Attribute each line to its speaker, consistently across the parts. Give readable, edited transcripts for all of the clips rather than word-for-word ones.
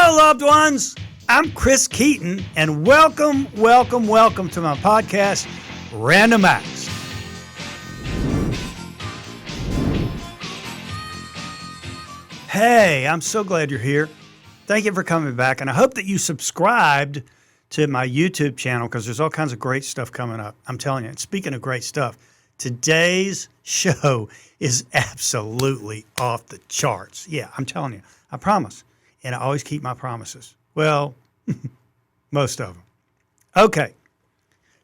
Speaker 1: Hello, loved ones. I'm Chris Keaton, and welcome to my podcast, Random Acts. Hey, I'm so glad you're here. Thank you for coming back, and I hope that you subscribed to my YouTube channel because there's all kinds of great stuff coming up. I'm telling you, and speaking of great stuff, today's show is absolutely off the charts. Yeah, I'm telling you, I promise. And I always keep my promises. Well, most of them. Okay.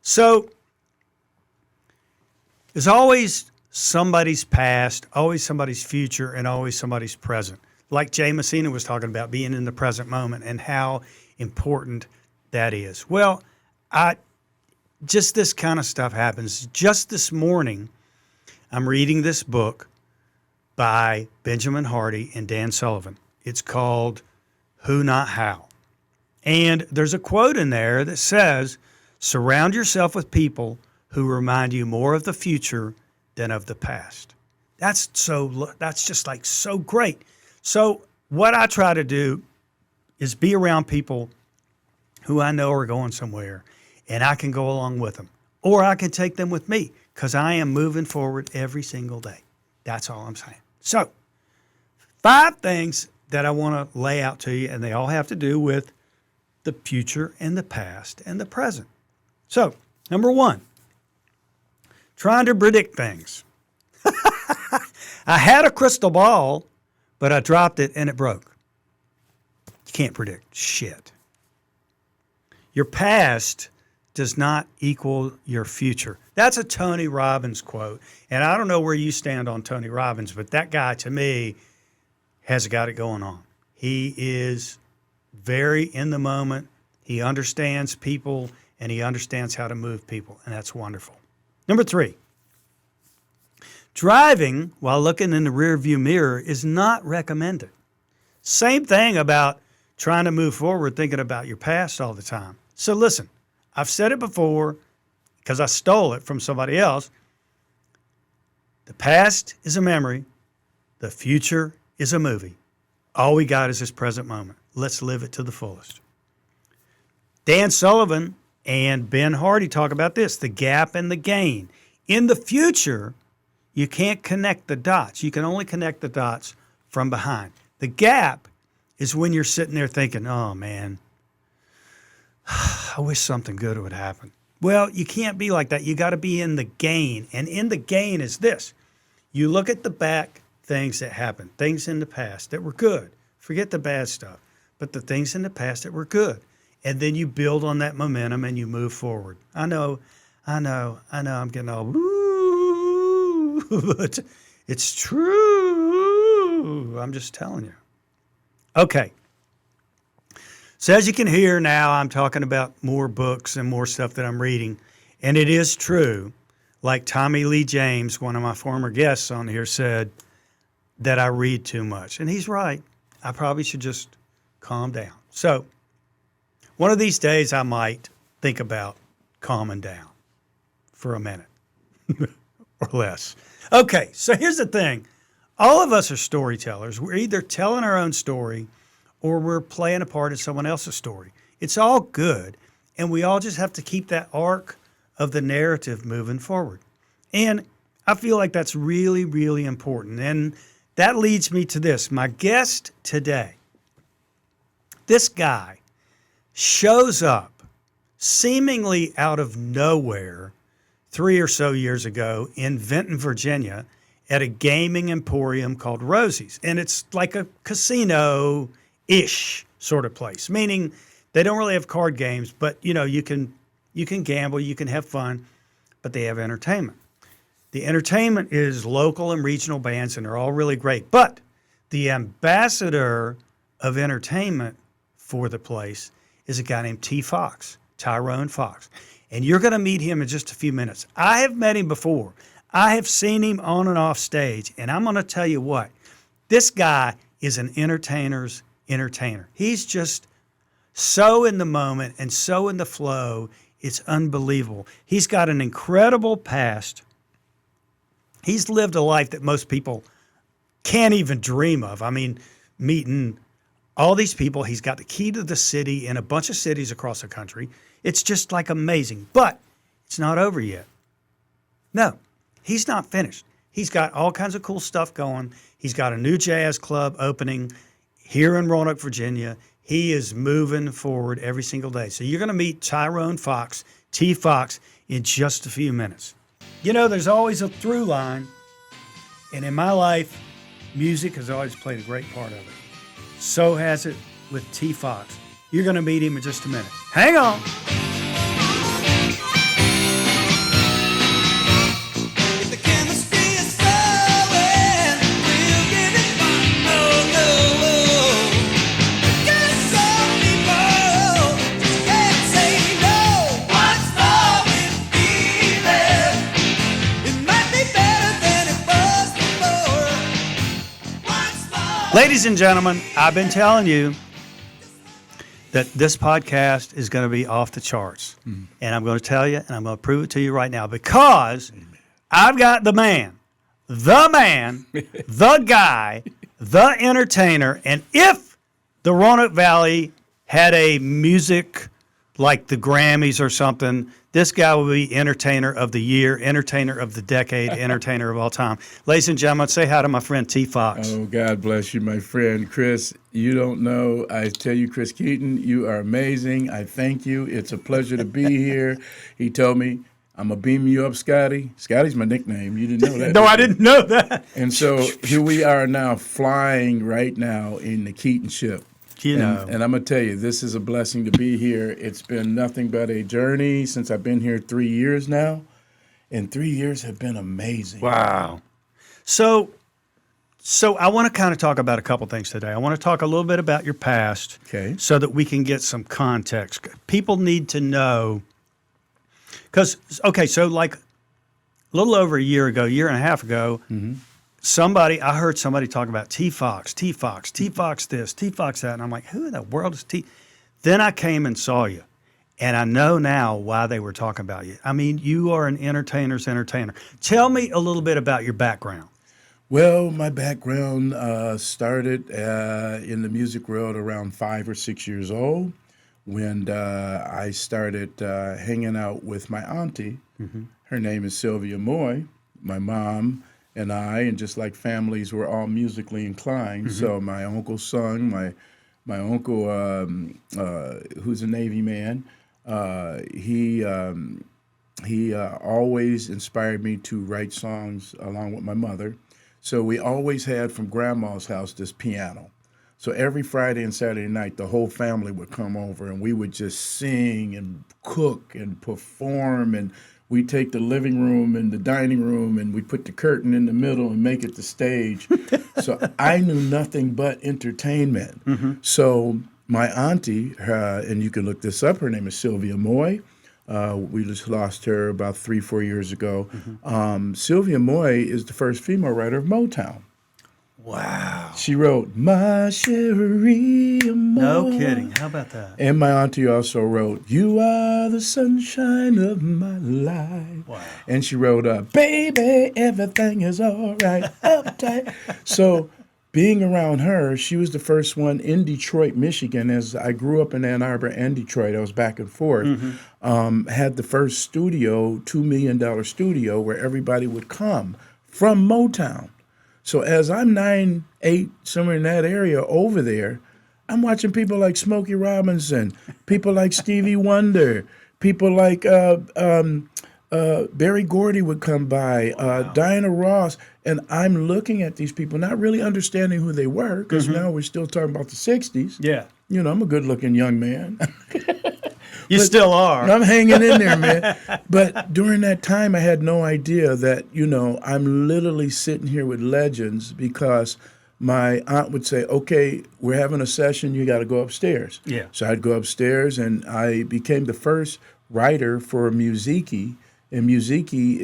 Speaker 1: So, there's always somebody's past, always somebody's future, and always somebody's present. Like Jay Messina was talking about being in the present moment and how important that is. Well, just this kind of stuff happens. Just this morning, I'm reading this book by Benjamin Hardy and Dan Sullivan. It's called Who Not How. And there's a quote in there that says, surround yourself with people who remind you more of the future than of the past. That's just like so great. So what I try to do is be around people who I know are going somewhere and I can go along with them. Or I can take them with me because I am moving forward every single day. That's all I'm saying. So 5 things that I want to lay out to you, and they all have to do with the future and the past and the present. So, number 1, trying to predict things. I had a crystal ball, but I dropped it and it broke. You can't predict shit. Your past does not equal your future. That's a Tony Robbins quote, and I don't know where you stand on Tony Robbins, but that guy, to me, has got it going on. He is very in the moment. He understands people, and he understands how to move people, and that's wonderful. Number 3, driving while looking in the rearview mirror is not recommended. Same thing about trying to move forward, thinking about your past all the time. So listen, I've said it before because I stole it from somebody else. The past is a memory. The future is a movie. All we got is this present moment. Let's live it to the fullest. Dan Sullivan and Ben Hardy talk about this, the gap and the gain. In the future, you can't connect the dots. You can only connect the dots from behind. The gap is when you're sitting there thinking, oh man, I wish something good would happen. Well, you can't be like that. You got to be in the gain. And in the gain is this. You look at the back things that happened, things in the past that were good. Forget the bad stuff, but the things in the past that were good. And then you build on that momentum and you move forward. I know, I'm getting all, woo, but it's true. I'm just telling you. Okay. So as you can hear now, I'm talking about more books and more stuff that I'm reading. And it is true, like Tommy Lee James, one of my former guests on here, said that I read too much. And he's right. I probably should just calm down. So one of these days I might think about calming down for a minute or less. Okay, so here's the thing. All of us are storytellers. We're either telling our own story or we're playing a part in someone else's story. It's all good, and we all just have to keep that arc of the narrative moving forward. And I feel like that's really, really important. And that leads me to this. My guest today, this guy shows up seemingly out of nowhere 3 or so years ago in Vinton, Virginia, at a gaming emporium called Rosie's. And it's like a casino-ish sort of place, meaning they don't really have card games, but you can gamble, you can have fun, but they have entertainment. The entertainment is local and regional bands, and they're all really great. But the ambassador of entertainment for the place is a guy named Tyrone Fox. And you're going to meet him in just a few minutes. I have met him before. I have seen him on and off stage, and I'm going to tell you what. This guy is an entertainer's entertainer. He's just so in the moment and so in the flow, it's unbelievable. He's got an incredible past. He's lived a life that most people can't even dream of. I mean, meeting all these people. He's got the key to the city in a bunch of cities across the country. It's just like amazing. But it's not over yet. No, he's not finished. He's got all kinds of cool stuff going. He's got a new jazz club opening here in Roanoke, Virginia. He is moving forward every single day. So you're going to meet Tyrone Fox, T. Fox, in just a few minutes. You know, there's always a through line. And in my life, music has always played a great part of it. So has it with T. Fox. You're going to meet him in just a minute. Hang on. Ladies and gentlemen, I've been telling you that this podcast is going to be off the charts. And I'm going to tell you, and I'm going to prove it to you right now, because I've got the man, the guy, the entertainer. And if the Roanoke Valley had a music like the Grammys or something, this guy will be entertainer of the year, entertainer of the decade, entertainer of all time. Ladies and gentlemen, say hi to my friend T. Fox.
Speaker 2: Oh, God bless you, my friend. Chris, you don't know. I tell you, Chris Keaton, you are amazing. I thank you. It's a pleasure to be here. He told me, I'm going to beam you up, Scotty. Scotty's my nickname. You didn't know that.
Speaker 1: No, I didn't know that.
Speaker 2: And so here we are now, flying right now in the Keaton ship.
Speaker 1: You know.
Speaker 2: And I'm going to tell you, this is a blessing to be here. It's been nothing but a journey since I've been here 3 years now. And 3 years have been amazing.
Speaker 1: Wow. So I want to kind of talk about a couple things today. I want to talk a little bit about your past,
Speaker 2: Okay.
Speaker 1: so that we can get some context. People need to know, because, okay, so like a little over a year and a half ago, I heard somebody talk about T. Fox this, T. Fox that, and I'm like, who in the world is T? Then I came and saw you, and I know now why they were talking about you. I mean, you are an entertainer's entertainer. Tell me a little bit about your background.
Speaker 2: Well, my background started in the music world around 5 or 6 years old, when I started hanging out with my auntie. Her name is Sylvia Moy. My mom and I, and just like families, were all musically inclined. So my uncle's son, my uncle, who's a Navy man, he always inspired me to write songs along with my mother. So we always had from Grandma's house this piano. So every Friday and Saturday night, the whole family would come over, and we would just sing and cook and perform, and we'd take the living room and the dining room, and we'd put the curtain in the middle and make it the stage. So I knew nothing but entertainment. So my auntie, and you can look this up, her name is Sylvia Moy. We just lost her about 3-4 years ago. Sylvia Moy is the first female writer of Motown.
Speaker 1: Wow.
Speaker 2: She wrote, My Cherie Amour.
Speaker 1: No kidding. How about that?
Speaker 2: And my auntie also wrote, You Are the Sunshine of My Life.
Speaker 1: Wow.
Speaker 2: And she wrote, Baby, everything is all right, uptight. So being around her, she was the first one in Detroit, Michigan. As I grew up in Ann Arbor and Detroit, I was back and forth, had the first studio, $2 million studio, where everybody would come from Motown. So as I'm 9, 8, somewhere in that area over there, I'm watching people like Smokey Robinson, people like Stevie Wonder, people like Barry Gordy would come by, Diana Ross, and I'm looking at these people, not really understanding who they were, because now we're still talking about the 60s.
Speaker 1: Yeah.
Speaker 2: You know, I'm a good-looking young man.
Speaker 1: You still are.
Speaker 2: I'm hanging in there, man. But during that time, I had no idea that, you know, I'm literally sitting here with legends, because my aunt would say, okay, we're having a session, you got to go upstairs.
Speaker 1: Yeah.
Speaker 2: So I'd go upstairs, and I became the first writer for Musiki. And Musiki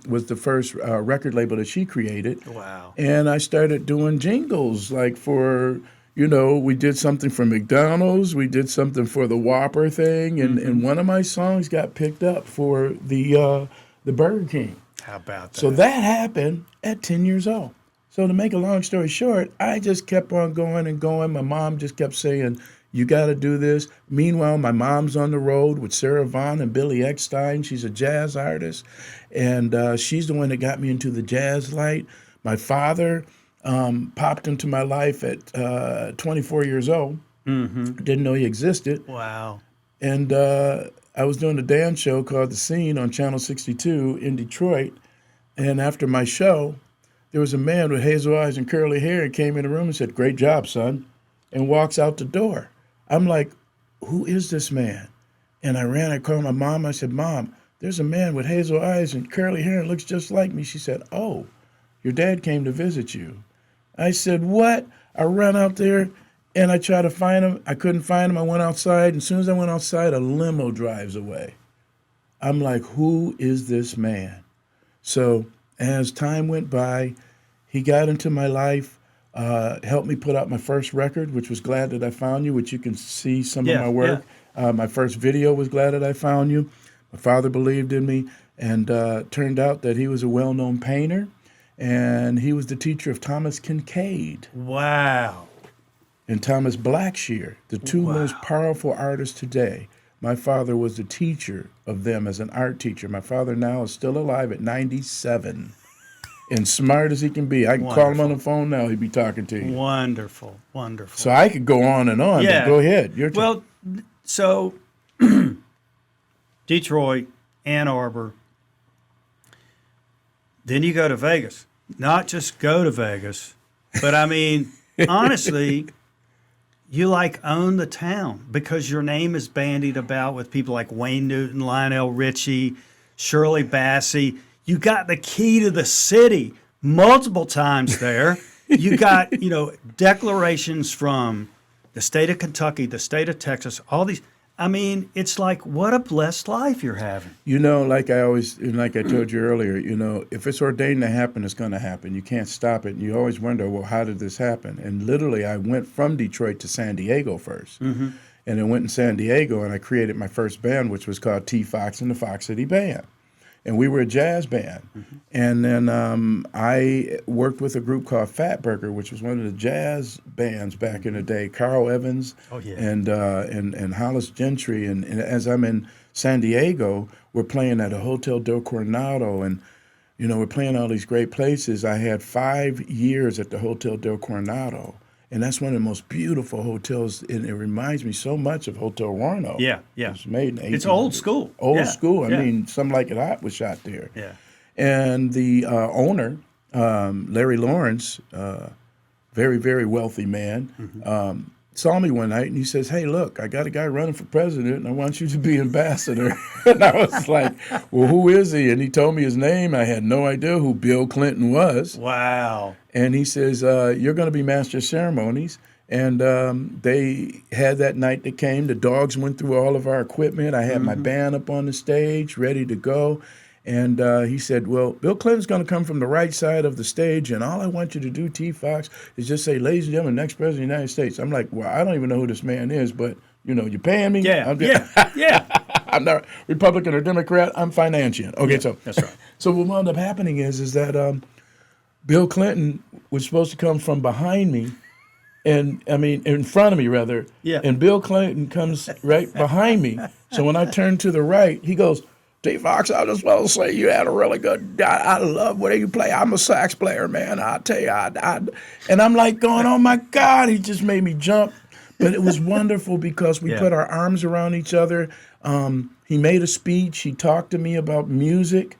Speaker 2: was the first record label that she created.
Speaker 1: Wow.
Speaker 2: And I started doing jingles, like for, you know, we did something for McDonald's, we did something for the Whopper thing, and one of my songs got picked up for the Burger King.
Speaker 1: How about that?
Speaker 2: So that happened at 10 years old. So to make a long story short, I just kept on going and going. My mom just kept saying, you got to do this. Meanwhile, my mom's on the road with Sarah Vaughan and Billy Eckstein. She's a jazz artist, and she's the one that got me into the jazz light. My father popped into my life at 24 years old. Didn't know he existed.
Speaker 1: Wow.
Speaker 2: And I was doing a dance show called The Scene on Channel 62 in Detroit. And after my show, there was a man with hazel eyes and curly hair and came in the room and said, "Great job, son," and walks out the door. I'm like, who is this man? And I called my mom. I said, "Mom, there's a man with hazel eyes and curly hair and looks just like me." She said, "Oh, your dad came to visit you." I said, "What?" I ran out there and I tried to find him. I couldn't find him. I went outside. And as soon as I went outside, a limo drives away. I'm like, who is this man? So as time went by, he got into my life, helped me put out my first record, which was Glad That I Found You, which you can see some of my work. My first video was Glad That I Found You. My father believed in me, and turned out that he was a well-known painter, and he was the teacher of Thomas Kincaid.
Speaker 1: Wow.
Speaker 2: And Thomas Blackshear, the two most powerful artists today. My father was the teacher of them as an art teacher. My father now is still alive at 97 and smart as he can be. I can call him on the phone now. He'd be talking to you.
Speaker 1: Wonderful. Wonderful.
Speaker 2: So I could go on and on.
Speaker 1: Yeah.
Speaker 2: But go ahead. Your turn.
Speaker 1: Well, so Detroit, Ann Arbor. Then you go to Vegas. Not just go to Vegas, but I mean, honestly, you like own the town because your name is bandied about with people like Wayne Newton, Lionel Richie, Shirley Bassey. You got the key to the city multiple times there. You got, declarations from the state of Kentucky, the state of Texas, all these. I mean, it's like, what a blessed life you're having.
Speaker 2: Like I told you earlier, if it's ordained to happen, it's going to happen. You can't stop it. And you always wonder, well, how did this happen? And literally, I went from Detroit to San Diego first. And I went in San Diego and I created my first band, which was called T. Fox and the Fox City Band. And we were a jazz band. And then I worked with a group called Fatburger, which was one of the jazz bands back in the day. Carl Evans and Hollis Gentry. And as I'm in San Diego, we're playing at a Hotel del Coronado. And, we're playing all these great places. I had 5 years at the Hotel del Coronado. And that's one of the most beautiful hotels, and it reminds me so much of Hotel Roanoke.
Speaker 1: Yeah.
Speaker 2: It was made in 1800s.
Speaker 1: It's old school.
Speaker 2: Old school. I mean, Some Like It Hot was shot there.
Speaker 1: Yeah.
Speaker 2: And the owner, Larry Lawrence, very, very wealthy man, saw me one night and he says, "Hey, look, I got a guy running for president and I want you to be ambassador." And I was like, "Well, who is he?" And he told me his name. I had no idea who Bill Clinton was.
Speaker 1: Wow.
Speaker 2: And he says, "You're going to be master of ceremonies." And they had that night they came. The dogs went through all of our equipment. I had my band up on the stage, ready to go. And he said, "Well, Bill Clinton's going to come from the right side of the stage, and all I want you to do, T. Fox, is just say, 'Ladies and gentlemen, next president of the United States.'" I'm like, "Well, I don't even know who this man is, but, you're paying me?"
Speaker 1: Yeah.
Speaker 2: I'm not Republican or Democrat. I'm financian. Okay, so
Speaker 1: that's right.
Speaker 2: So what wound up happening is that Bill Clinton was supposed to come from behind me, in front of me, rather.
Speaker 1: Yeah.
Speaker 2: And Bill Clinton comes right behind me. So when I turn to the right, he goes, "T. Fox, I just want to say you had a really good. I love where you play. I'm a sax player, man. I tell you, and I'm like going, oh my God, he just made me jump. But it was wonderful because we put our arms around each other. He made a speech. He talked to me about music.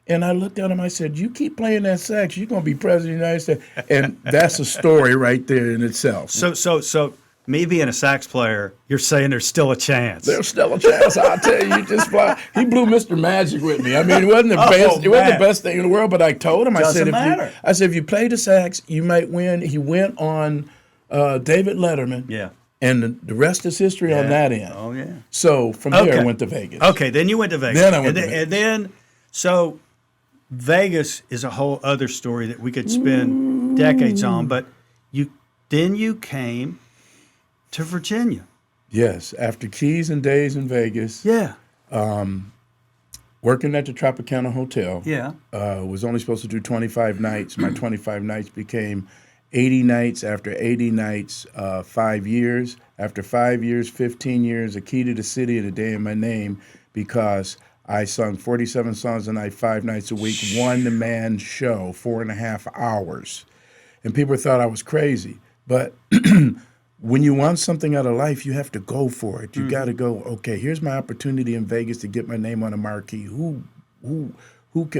Speaker 2: And I looked at him, I said, "You keep playing that sax, you're going to be president of the United States." And that's a story right there in itself.
Speaker 1: So me being a sax player, you're saying there's still a chance.
Speaker 2: There's still a chance, I'll tell you. Just fly. He blew Mr. Magic with me. I mean, it wasn't the best. It wasn't the best thing in the world, but I told him. I said, if you play the sax, you might win. He went on David Letterman.
Speaker 1: Yeah.
Speaker 2: And the rest is history on that end.
Speaker 1: Oh yeah.
Speaker 2: So from there, I went to Vegas.
Speaker 1: Okay, then you went to Vegas.
Speaker 2: Then I went to Vegas.
Speaker 1: And then, so Vegas is a whole other story that we could spend decades on. But you came to Virginia.
Speaker 2: Yes, after Keys and Days in Vegas.
Speaker 1: Yeah.
Speaker 2: working at the Tropicana Hotel.
Speaker 1: Yeah.
Speaker 2: Was only supposed to do 25 nights. My 25 nights became 80 nights. After 80 nights, 5 years. After 5 years, 15 years, a key to the city and a day in my name, because I sung 47 songs a night, 5 nights a week, one-man show, 4.5 hours. And people thought I was crazy. But when you want something out of life, you have to go for it. You got to go, okay, here's my opportunity in Vegas to get my name on a marquee.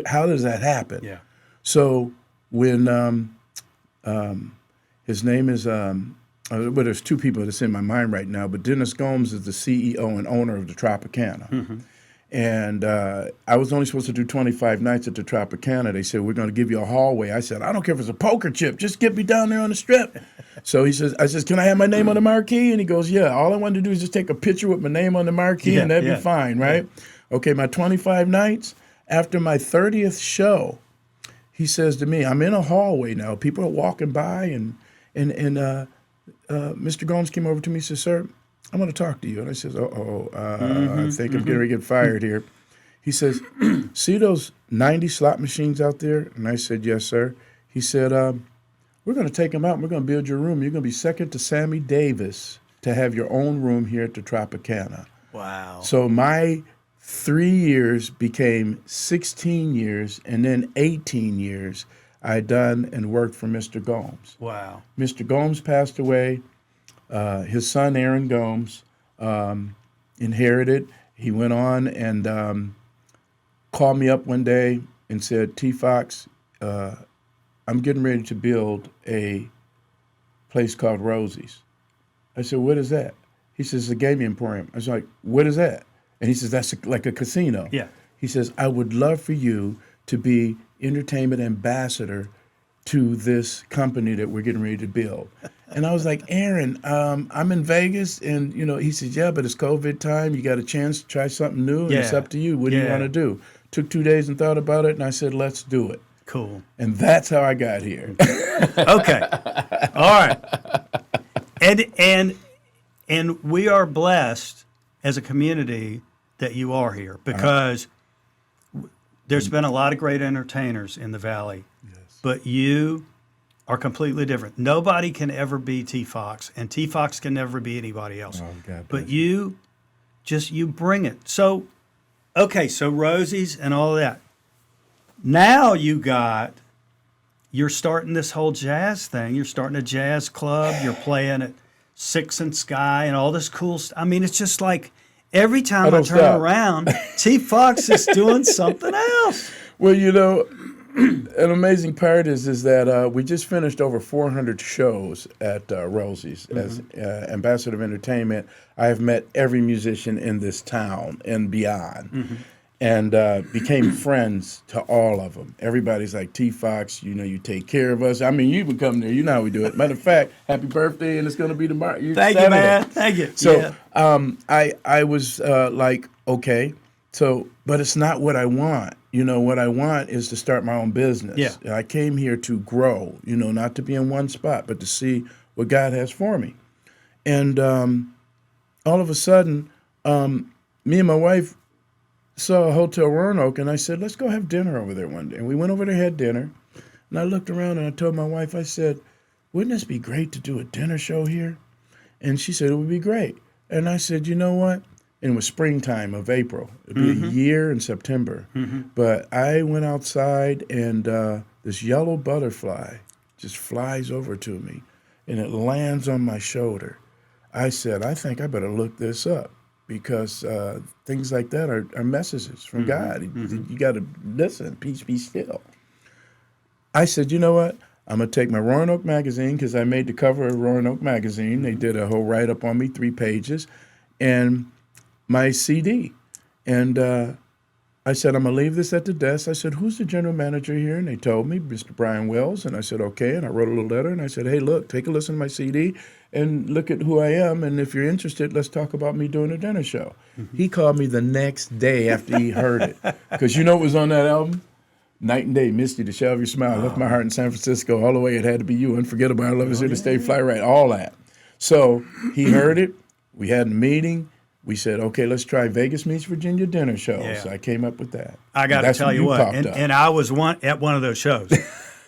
Speaker 2: How does that happen?
Speaker 1: Yeah.
Speaker 2: So when his name is, well, there's two people that's in my mind right now, but Dennis Gomes is the CEO and owner of the Tropicana. And I was only supposed to do 25 nights at the Tropicana. They said, we're going to give you a hallway. I said, I don't care if it's a poker chip. Just get me down there on the strip. So I says, can I have my name on the marquee? And he goes, yeah. All I wanted to do is just take a picture with my name on the marquee, and that'd be fine, right? Yeah. Okay, my 25 nights, after my 30th show, he says to me, I'm in a hallway now. People are walking by, and Mr. Gomes came over to me and says, sir, I want to talk to you. And I says, I think I'm going to get fired here. He says, see those 90 slot machines out there? And I said, yes, sir. He said, we're going to take them out and we're going to build your room. You're going to be second to Sammy Davis to have your own room here at the Tropicana.
Speaker 1: Wow.
Speaker 2: So my 3 years became 16 years, and then 18 years I done and worked for Mr. Gomes.
Speaker 1: Wow.
Speaker 2: Mr. Gomes passed away. His son, Aaron Gomes, inherited. He went on and called me up one day and said, T. Fox, I'm getting ready to build a place called Rosie's. I said, what is that? He says, it's a gaming emporium. I was like, what is that? And he says, that's like a casino.
Speaker 1: Yeah.
Speaker 2: He says, I would love for you to be entertainment ambassador to this company that we're getting ready to build. And I was like, Aaron, I'm in Vegas. And, he said, yeah, but it's COVID time. You got a chance to try something new, and it's up to you. What do you want to do? Took 2 days and thought about it, and I said, let's do it.
Speaker 1: Cool.
Speaker 2: And that's how I got here.
Speaker 1: Okay. All right. And we are blessed as a community that you are here, because there's been a lot of great entertainers in the Valley, but you are completely different. Nobody can ever be T. Fox, and T. Fox can never be anybody else.
Speaker 2: Oh, God,
Speaker 1: but you bring it. So, okay, so Rosie's and all of that. Now you're starting this whole jazz thing. You're starting a jazz club. You're playing at Six and Sky and all this cool stuff. I mean, it's just like every time I turn around, T. Fox is doing something else.
Speaker 2: Well, an amazing part is that we just finished over 400 shows at Rosie's as ambassador of entertainment. I have met every musician in this town and beyond, and became friends to all of them. Everybody's like, T. Fox, you take care of us. I mean, you even come there. You know how we do it. Matter of fact, happy birthday, and it's going to be tomorrow.
Speaker 1: Thank you, man. Thank you.
Speaker 2: So I was like, okay, but it's not what I want. What I want is to start my own business.
Speaker 1: Yeah.
Speaker 2: I came here to grow, not to be in one spot, but to see what God has for me. And all of a sudden, me and my wife saw a Hotel Roanoke, and I said, let's go have dinner over there one day. And we went over there, had dinner, and I looked around and I told my wife, I said, wouldn't this be great to do a dinner show here? And she said, it would be great. And I said, you know what? And it was springtime of April. It'd be a year in September. But I went outside, and this yellow butterfly just flies over to me, and it lands on my shoulder. I said, I think I better look this up, because things like that are messages from God. You got to listen, peace be still. I said, you know what? I'm going to take my Roanoke magazine, because I made the cover of Roanoke magazine. They did a whole write-up on me, 3 pages, and my CD. And I said, I'm going to leave this at the desk. I said, who's the general manager here? And they told me, Mr. Brian Wells. And I said, okay. And I wrote a little letter, and I said, hey, look, take a listen to my CD and look at who I am. And if you're interested, let's talk about me doing a dinner show. He called me the next day after he heard it. Because you know what was on that album? Night and Day, Misty, The Shell of Your Smile, Left My Heart in San Francisco, All the Way It Had to Be You, Unforgettable, Our Love Is Here to Stay, Fly Right, all that. So he heard it. We had a meeting. we said, okay, let's try Vegas meets Virginia dinner shows.
Speaker 1: Yeah.
Speaker 2: So I came up with that.
Speaker 1: I got to
Speaker 2: That's
Speaker 1: tell
Speaker 2: when
Speaker 1: you what,
Speaker 2: popped up.
Speaker 1: and I was at one of those shows,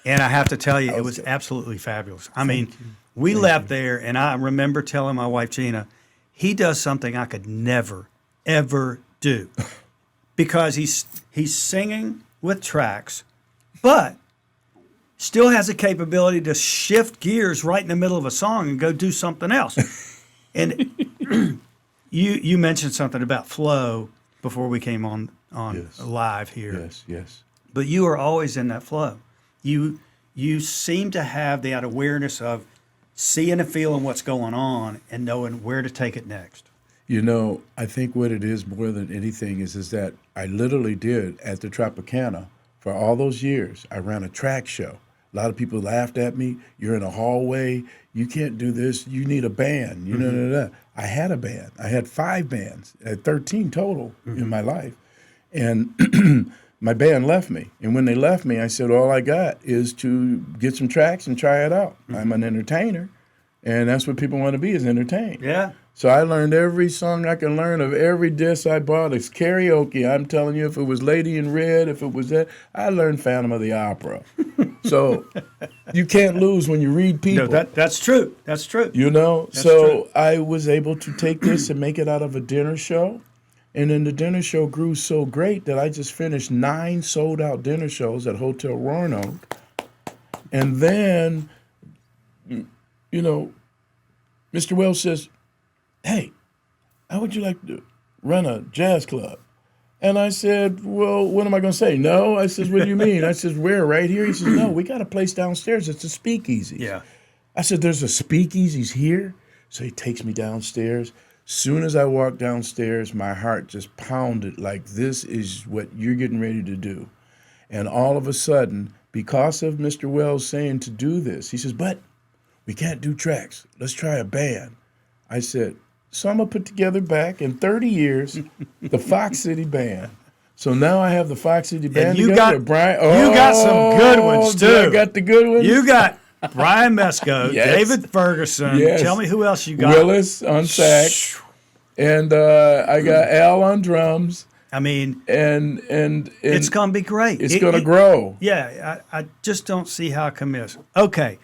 Speaker 1: and I have to tell you, it was absolutely fabulous. I mean, we left there, and I remember telling my wife Gina, he does something I could never, ever do, because he's singing with tracks, but still has the capability to shift gears right in the middle of a song and go do something else. And you mentioned something about flow before we came on
Speaker 2: Yes.
Speaker 1: live here.
Speaker 2: Yes, yes.
Speaker 1: But you are always in that flow. You seem to have that awareness of seeing and feeling what's going on and knowing where to take it next.
Speaker 2: You know, I think what it is more than anything is that I literally did at the Tropicana for all those years. I ran a track show. A lot of people laughed at me. You're in a hallway. You can't do this. You need a band. You know, I had a band. I had 5 bands. I had 13 total in my life. And my band left me. And when they left me, I said, all I got is to get some tracks and try it out. I'm an entertainer. And that's what people want to be, is entertained.
Speaker 1: Yeah.
Speaker 2: So I learned every song I can learn of every disc I bought. It's karaoke. I'm telling you, if it was Lady in Red, if it was that, I learned Phantom of the Opera. So you can't lose when you read people.
Speaker 1: No, that's true. That's true.
Speaker 2: You know?
Speaker 1: That's
Speaker 2: So
Speaker 1: true.
Speaker 2: I was able to take this and make it out of a dinner show. And then the dinner show grew so great that I just finished 9 sold-out dinner shows at Hotel Roanoke. And then, you know, Mr. Wells says, hey, how would you like to run a jazz club? And I said, well, what am I going to say? No. I says, what do you mean? I says, where? Right here? He says, no, we got a place downstairs. It's a speakeasy.
Speaker 1: Yeah.
Speaker 2: I said, there's a speakeasies here? So he takes me downstairs. Soon as I walked downstairs, my heart just pounded like, this is what you're getting ready to do. And all of a sudden, because of Mr. Wells saying to do this, he says, but we can't do tracks. Let's try a band. I said, so I'm going to put together back in 30 years the Fox City Band. So now I have the Fox City Band
Speaker 1: And you
Speaker 2: together.
Speaker 1: got
Speaker 2: Brian,
Speaker 1: you got some good ones too.
Speaker 2: I got the good ones.
Speaker 1: You got Brian Mesco,
Speaker 2: Yes.
Speaker 1: David Ferguson.
Speaker 2: Yes.
Speaker 1: Tell me who else you got.
Speaker 2: Willis on sax. And I got Al on drums.
Speaker 1: I mean,
Speaker 2: And
Speaker 1: it's going to be great.
Speaker 2: it's going to grow.
Speaker 1: Yeah, I just don't see how it can miss. Okay,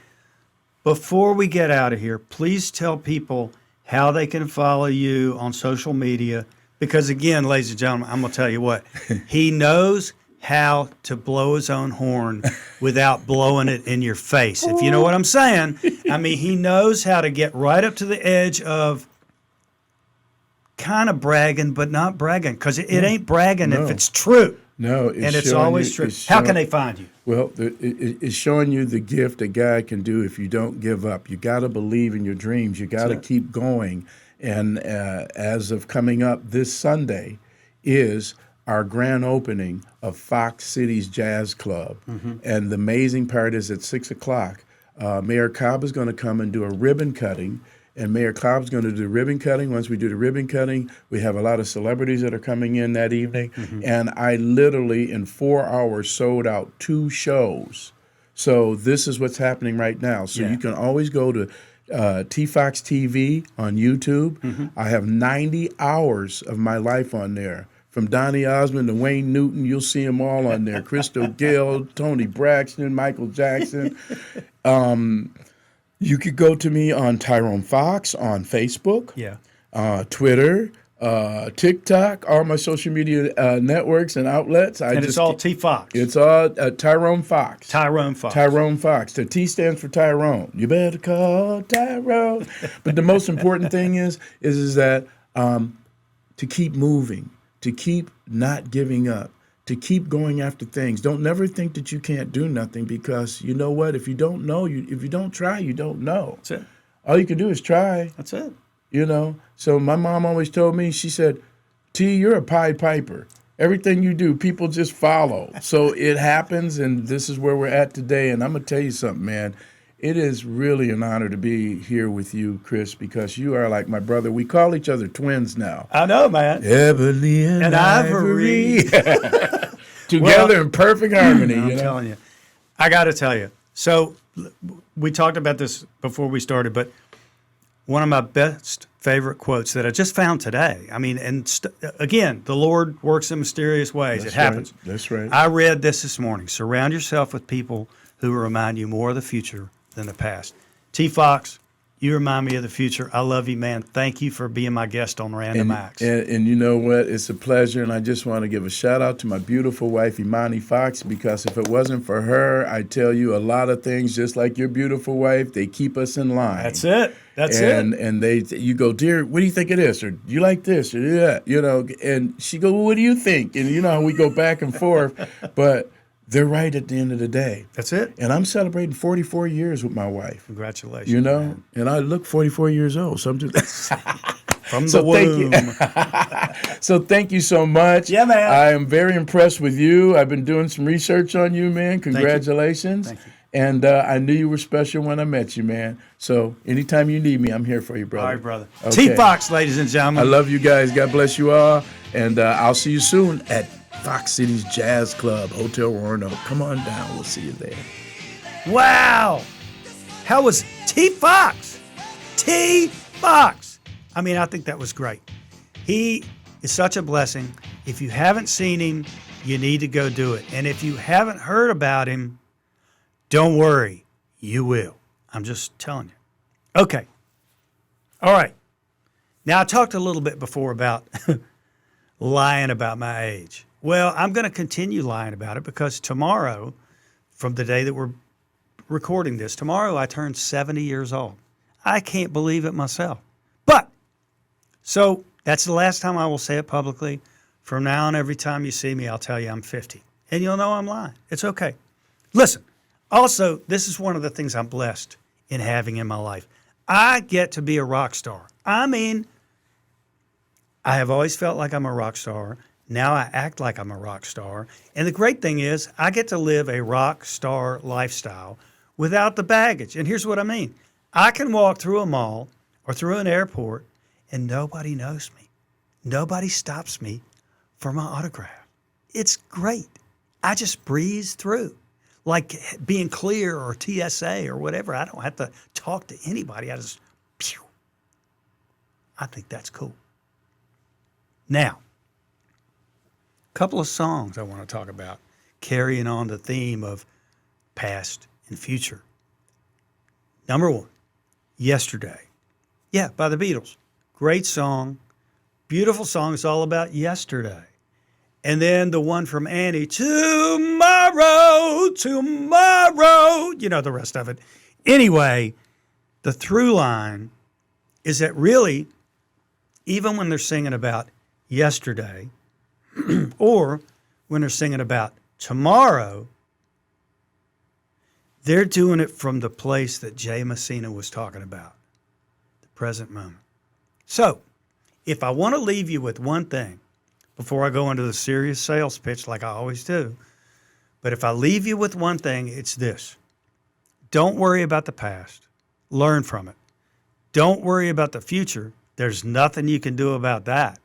Speaker 1: before we get out of here, please tell people how they can follow you on social media. Because again, ladies and gentlemen, I'm going to tell you what, he knows how to blow his own horn without blowing it in your face. If you know what I'm saying. I mean, he knows how to get right up to the edge of kind of bragging, but not bragging, because it ain't bragging if it's true.
Speaker 2: No,
Speaker 1: And it's always true. How can they find you?
Speaker 2: Well, it's showing you the gift that God can do if you don't give up. You got to believe in your dreams. You got to keep going. And as of coming up this Sunday is our grand opening of Fox City's Jazz Club. And the amazing part is at 6 o'clock, Mayor Cobb is going to come and do a ribbon cutting. And Mayor Cobb's going to do ribbon cutting. Once we do the ribbon cutting, we have a lot of celebrities that are coming in that evening. And I literally, in 4 hours, sold out 2 shows. So this is what's happening right now. So you can always go to T-Fox TV on YouTube. I have 90 hours of my life on there. From Donny Osmond to Wayne Newton, you'll see them all on there. Crystal Gayle, Tony Braxton, Michael Jackson. You could go to me on Tyrone Fox on Facebook, Twitter, TikTok, all my social media networks and outlets.
Speaker 1: It's all T-Fox.
Speaker 2: It's all Tyrone Fox.
Speaker 1: Tyrone Fox.
Speaker 2: Tyrone Fox. The T stands for Tyrone. You better call Tyrone. But the most important thing is that to keep moving, to keep not giving up, to keep going after things. Don't never think that you can't do nothing, because you know what? If you don't know, if you don't try, you don't know.
Speaker 1: That's it.
Speaker 2: All you can do is try.
Speaker 1: That's it.
Speaker 2: You know? So my mom always told me, she said, T, you're a Pied Piper. Everything you do, people just follow. So it happens, and this is where we're at today. And I'm going to tell you something, man. It is really an honor to be here with you, Chris, because you are like my brother. We call each other twins now.
Speaker 1: I know, man.
Speaker 2: Ebony and Ivory. Together in perfect harmony.
Speaker 1: I'm telling you. I got to tell you. So we talked about this before we started, but one of my best favorite quotes that I just found today. I mean, and again, the Lord works in mysterious ways.
Speaker 2: That's
Speaker 1: it happens.
Speaker 2: Right. That's right.
Speaker 1: I read this morning. Surround yourself with people who remind you more of the future than the past. T. Fox, you remind me of the future. I love you, man. Thank you for being my guest on Random Acts.
Speaker 2: And you know what? It's a pleasure. And I just want to give a shout out to my beautiful wife, Imani Fox, because if it wasn't for her, I tell you a lot of things, just like your beautiful wife, they keep us in line.
Speaker 1: That's it. That's
Speaker 2: it. And you go, dear, what do you think it is? Or do you like this? Or that? You know, and she go, well, what do you think? And you know how we go back and forth, but they're right at the end of the day.
Speaker 1: That's it.
Speaker 2: And I'm celebrating 44 years with my wife.
Speaker 1: Congratulations.
Speaker 2: You know,
Speaker 1: man.
Speaker 2: And I look 44 years old. So I'm just
Speaker 1: from the womb.
Speaker 2: So thank you so much.
Speaker 1: Yeah, man.
Speaker 2: I am very impressed with you. I've been doing some research on you, man. Congratulations.
Speaker 1: Thank you.
Speaker 2: And I knew you were special when I met you, man. So anytime you need me, I'm here for you, brother.
Speaker 1: All right, brother.
Speaker 2: Okay.
Speaker 1: T. Fox, ladies and gentlemen.
Speaker 2: I love you guys. God bless you all. And I'll see you soon at Fox City's Jazz Club, Hotel Roanoke. Come on down. We'll see you there.
Speaker 1: Wow. How was T. Fox? T. Fox. I mean, I think that was great. He is such a blessing. If you haven't seen him, you need to go do it. And if you haven't heard about him, don't worry. You will. I'm just telling you. Okay. All right. Now, I talked a little bit before about lying about my age. Well, I'm going to continue lying about it because tomorrow, from the day that we're recording this, tomorrow I turn 70 years old. I can't believe it myself. But, so that's the last time I will say it publicly. From now on, every time you see me, I'll tell you I'm 50. And you'll know I'm lying. It's okay. Listen, also, this is one of the things I'm blessed in having in my life. I get to be a rock star. I mean, I have always felt like I'm a rock star. Now I act like I'm a rock star. And the great thing is I get to live a rock star lifestyle without the baggage. And here's what I mean. I can walk through a mall or through an airport and nobody knows me. Nobody stops me for my autograph. It's great. I just breeze through. Like being clear or TSA or whatever. I don't have to talk to anybody. I just, pew. I think that's cool. Now, couple of songs I want to talk about, carrying on the theme of past and future. Number one, Yesterday. Yeah, by the Beatles. Great song, beautiful song. It's all about yesterday. And then the one from Annie, tomorrow, tomorrow. You know the rest of it. Anyway, the through line is that really, even when they're singing about yesterday, or when they're singing about tomorrow, they're doing it from the place that Jay Messina was talking about, the present moment. So, if I want to leave you with one thing before I go into the serious sales pitch like I always do, but if I leave you with one thing, it's this. Don't worry about the past. Learn from it. Don't worry about the future. There's nothing you can do about that.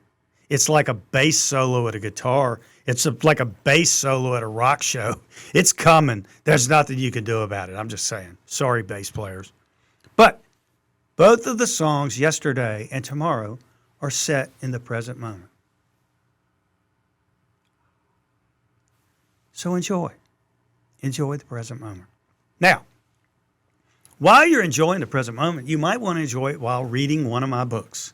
Speaker 1: It's like a bass solo at a guitar. It's like a bass solo at a rock show. It's coming. There's nothing you can do about it. I'm just saying. Sorry, bass players. But both of the songs, Yesterday and Tomorrow, are set in the present moment. So enjoy. Enjoy the present moment. Now, while you're enjoying the present moment, you might want to enjoy it while reading one of my books.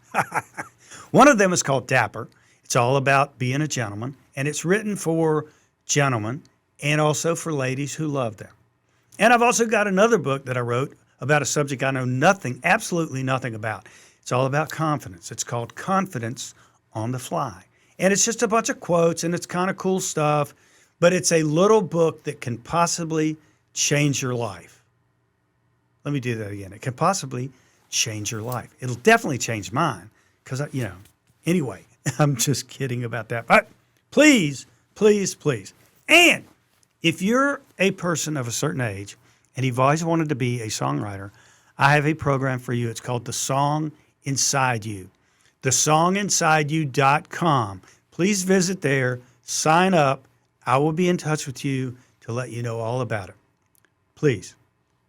Speaker 1: One of them is called Dapper. It's all about being a gentleman, and it's written for gentlemen and also for ladies who love them. And I've also got another book that I wrote about a subject I know nothing, absolutely nothing about. It's all about confidence. It's called Confidence on the Fly. And it's just a bunch of quotes, and it's kind of cool stuff, but it's a little book that can possibly change your life. Let me do that again. It can possibly change your life. It'll definitely change mine. Because, anyway, I'm just kidding about that. But please, please, please. And if you're a person of a certain age and you've always wanted to be a songwriter, I have a program for you. It's called The Song Inside You. TheSongInsideYou.com. Please visit there, sign up. I will be in touch with you to let you know all about it. Please,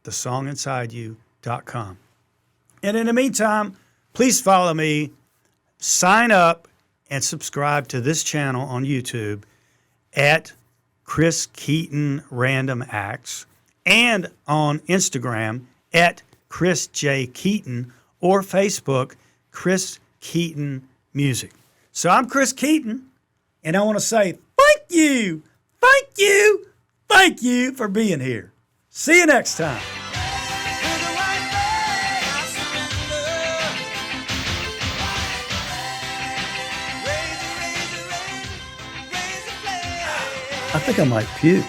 Speaker 1: TheSongInsideYou.com. And in the meantime, Please follow me, sign up, and subscribe to this channel on YouTube at Chris Keaton Random Acts and on Instagram at Chris J. Keaton or Facebook, Chris Keaton Music. So I'm Chris Keaton, and I want to say thank you, thank you, thank you for being here. See you next time. I think I might puke.